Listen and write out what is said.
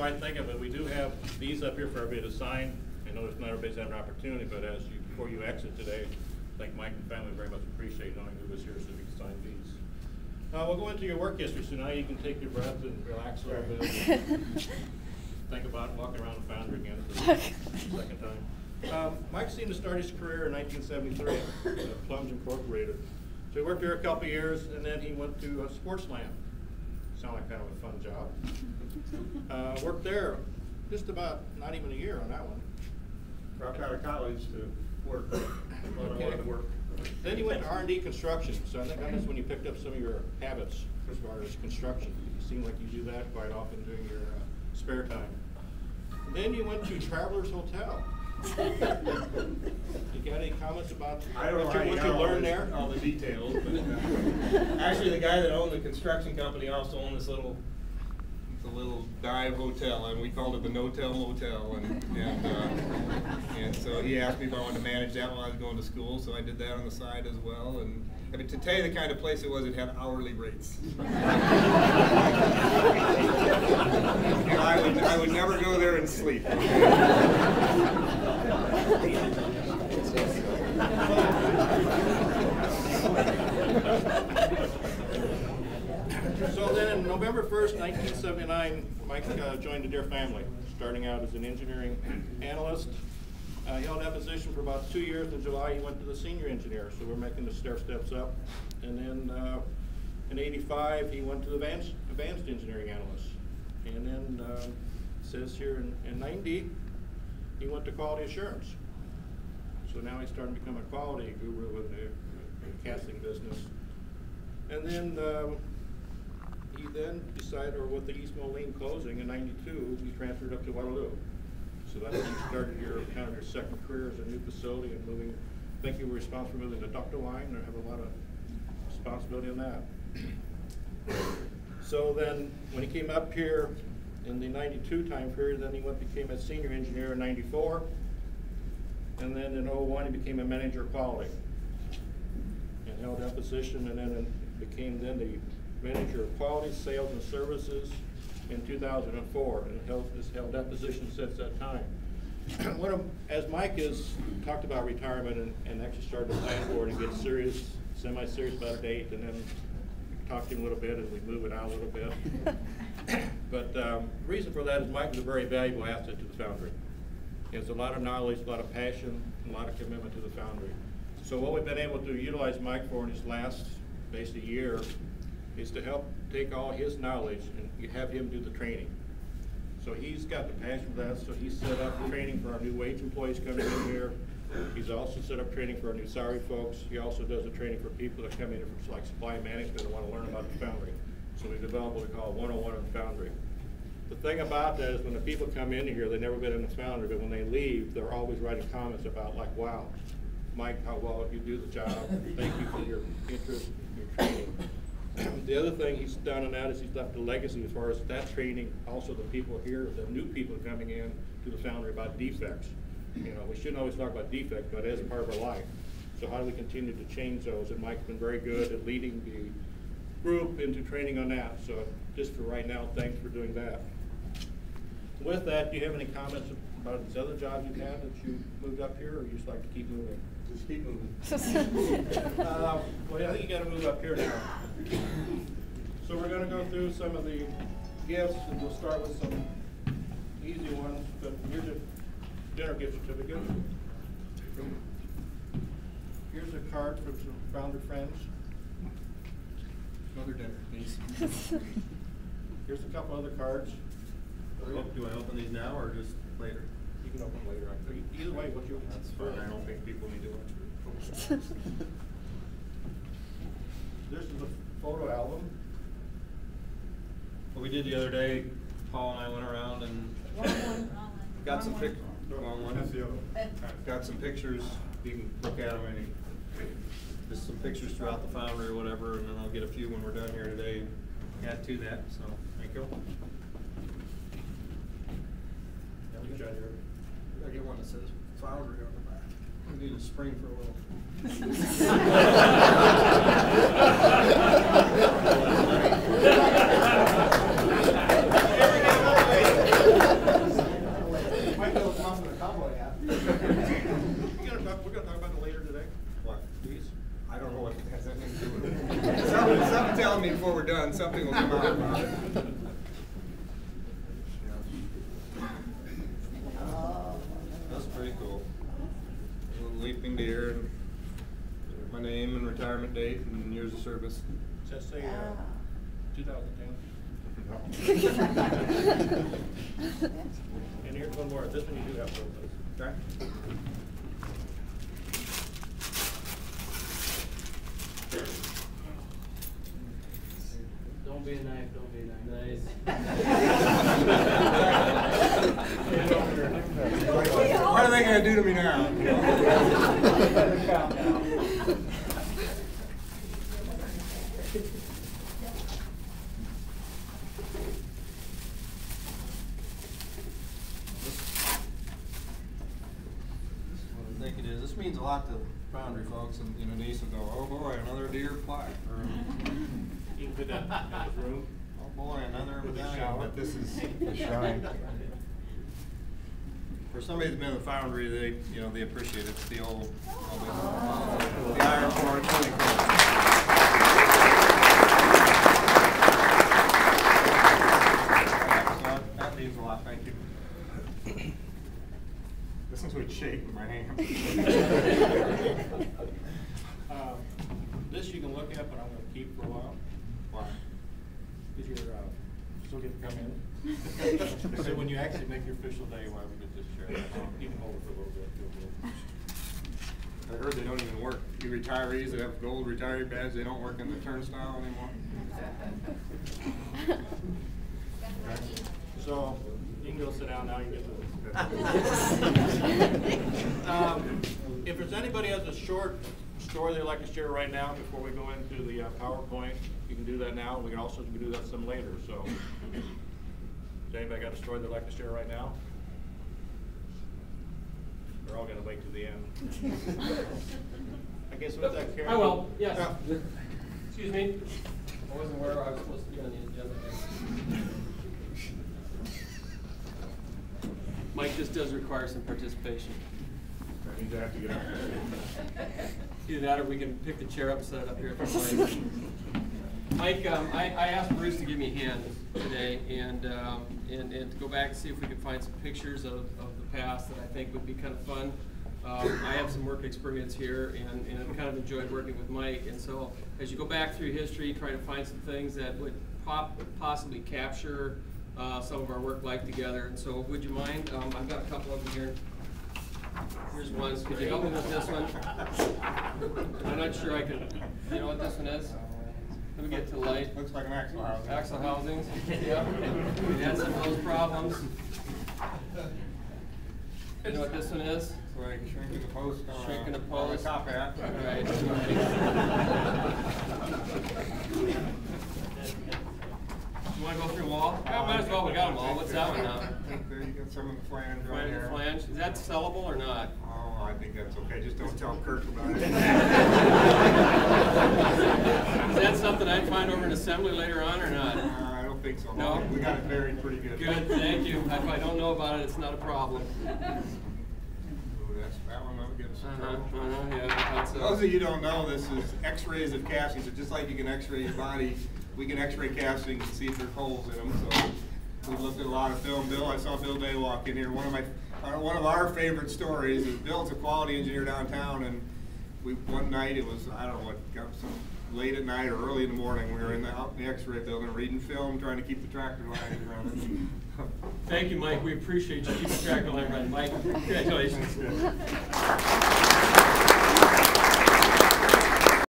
I think of it, we do have these up here for everybody to sign. I know not everybody's had an opportunity, but before you exit today, I think Mike and family very much appreciate knowing who was here so we can sign these. We'll go into your work history, so now you can take your breath and relax a little bit. Think about walking around the foundry again for the second time. Mike seemed to start his career in 1973 at Plums Incorporated. So he worked there a couple of years, and then he went to Sportsland. Sounded like kind of a fun job. Worked there just about not even a year on that one. Dropped out of college to work. Okay. Then you went to R&D construction, so I think that's when you picked up some of your habits as far as construction. You seem like you do that quite often during your spare time. And then you went to Travelers Hotel. You got any comments about what you learned there? All the details, but actually the guy that owned the construction company also owned this little dive hotel, and we called it the No-Tell Motel, and so he asked me if I wanted to manage that while I was going to school, so I did that on the side as well. And I mean, to tell you the kind of place it was, it had hourly rates. And I would never go there and sleep. So then on November 1st, 1979, Mike joined the Deere family, starting out as an engineering analyst. He held that position for about 2 years. In July, he went to the senior engineer, so we're making the stair steps up. And then in '85, he went to the advanced engineering analyst. And then it says here in '90, he went to quality assurance. So now he's starting to become a quality guru in the casting business. And then he then decided, or with the East Moline closing in '92, he transferred up to Waterloo. So that's when you started your second career as a new facility and moving. I think you were responsible for moving to ductile line, or have a lot of responsibility on that. So then when he came up here in the '92 time period, then he became a senior engineer in '94. And then in '01, he became a manager of quality and held that position, and then became then the manager of quality, sales, and services in 2004, and has held that position since that time. As Mike has talked about retirement and actually started to plan for it and get serious, semi-serious about a date, and then talk to him a little bit and we move it out a little bit. But the reason for that is Mike was a very valuable asset to the foundry. He has a lot of knowledge, a lot of passion, a lot of commitment to the foundry. So what we've been able to utilize Mike for in his last, basically, year is to help take all his knowledge and have him do the training. So he's got the passion for that, so he's set up training for our new wage employees coming in here. He's also set up training for our new salary folks. He also does the training for people that come in from like supply management and want to learn about the foundry. So we developed what we call 101 on the foundry. The thing about that is when the people come in here, they've never been in the foundry, but when they leave, they're always writing comments about like, wow, Mike, how well you do the job. Thank you for your interest, your training. The other thing he's done on that is he's left a legacy as far as that training, also the people here, the new people coming in to the foundry about defects. You know, we shouldn't always talk about defects, but it is part of our life. So how do we continue to change those? And Mike's been very good at leading the group into training on that. So just for right now, thanks for doing that. With that, do you have any comments about these other jobs you've had that you moved up here, or you just like to keep moving? Just keep moving. Well, I think you got to move up here now. So we're going to go through some of the gifts, and we'll start with some easy ones. But here's a dinner gift certificate. Here's a card from some founder friends. Another dinner, please. Here's a couple other cards. Do I open these now or just later? You can open them later. Either way, what you. That's fine. I don't think people need to watch it. This is a photo album. What we did the other day, Paul and I went around and got some pictures. Got some pictures. You can look at them. Just some pictures throughout the foundry or whatever, and then I'll get a few when we're done here today. Add to that. So thank you. I get one that says foundry on the back. I need a spring for a little. tell me before we're done, something will come out about it. That's pretty cool. A little leaping deer, and my name and retirement date and years of service. Does that say 2010? And here's one more. This one you do have to open. Okay. Don't be a knife, don't be a knife. What are they going to do to me now? I think it is. This means a lot to Foundry folks, and Denise will go, oh boy, another deer plaque. You can put that in the room. Oh boy, another With a medallion, shower. but this is a shine. For somebody that's been in the Foundry, they appreciate it. It's the old, the iron core, it's really cool. So that means a lot, thank you. This one's would shake with my hand. This you can look at, but I'm going to keep for a while. Why? Because you're still get to come in. So when you actually make your official day, why we get this chair? You can hold it for a little bit. I heard they don't even work. You retirees that have gold retiree badge, they don't work in the turnstile anymore. So you can go sit down now. You get to. If there's anybody has a short story they'd like to share right now before we go into the PowerPoint, you can do that now. We can also do that some later. So, has anybody got a story they'd like to share right now? We're all going to wait to the end. I guess with that, Karen. I will. Yes. Yeah. Excuse me. I wasn't aware I was supposed to be on the agenda. Mike, this does require some participation. That means I have to get out. Either that or we can pick the chair up and set it up here if you like. Mike, I asked Bruce to give me a hand today and to go back and see if we could find some pictures of the past that I think would be kind of fun. I have some work experience here and I've kind of enjoyed working with Mike. And so as you go back through history, try to find some things that would possibly capture some of our work life together. And so would you mind? I've got a couple of them here. Here's one. Could you help me with this one? I'm not sure I could. You know what this one is? Let me get to light. Looks like an axle housing. Axle housings. Yeah. We had some of those problems. You know what this one is? It's like shrinking the post on Shrinking the on post. a top hat. Right. You want to go through a wall? Yeah, might as well. We got them all. What's that one now? There you got some of the flange right here. Flange. Is that sellable or not? Oh, I think that's okay. Just don't tell Kirk about it. Is that something I'd find over in assembly later on or not? I don't think so. No? We got it buried pretty good. Good, thank you. If I don't know about it, it's not a problem. Ooh, that one will get us in trouble. Yeah, For those of you who don't know, this is x-rays of castings. So just like you can x-ray your body, we can x-ray castings and see if there's holes in them. So we've looked at a lot of film. I saw Bill Day walk in here. One of our favorite stories is Bill's a quality engineer downtown, and one night it was, I don't know what, got some late at night or early in the morning, we were out in the x-ray building reading film, trying to keep the tractor line running. Thank you, Mike. We appreciate you keeping the tractor line running. Mike, congratulations.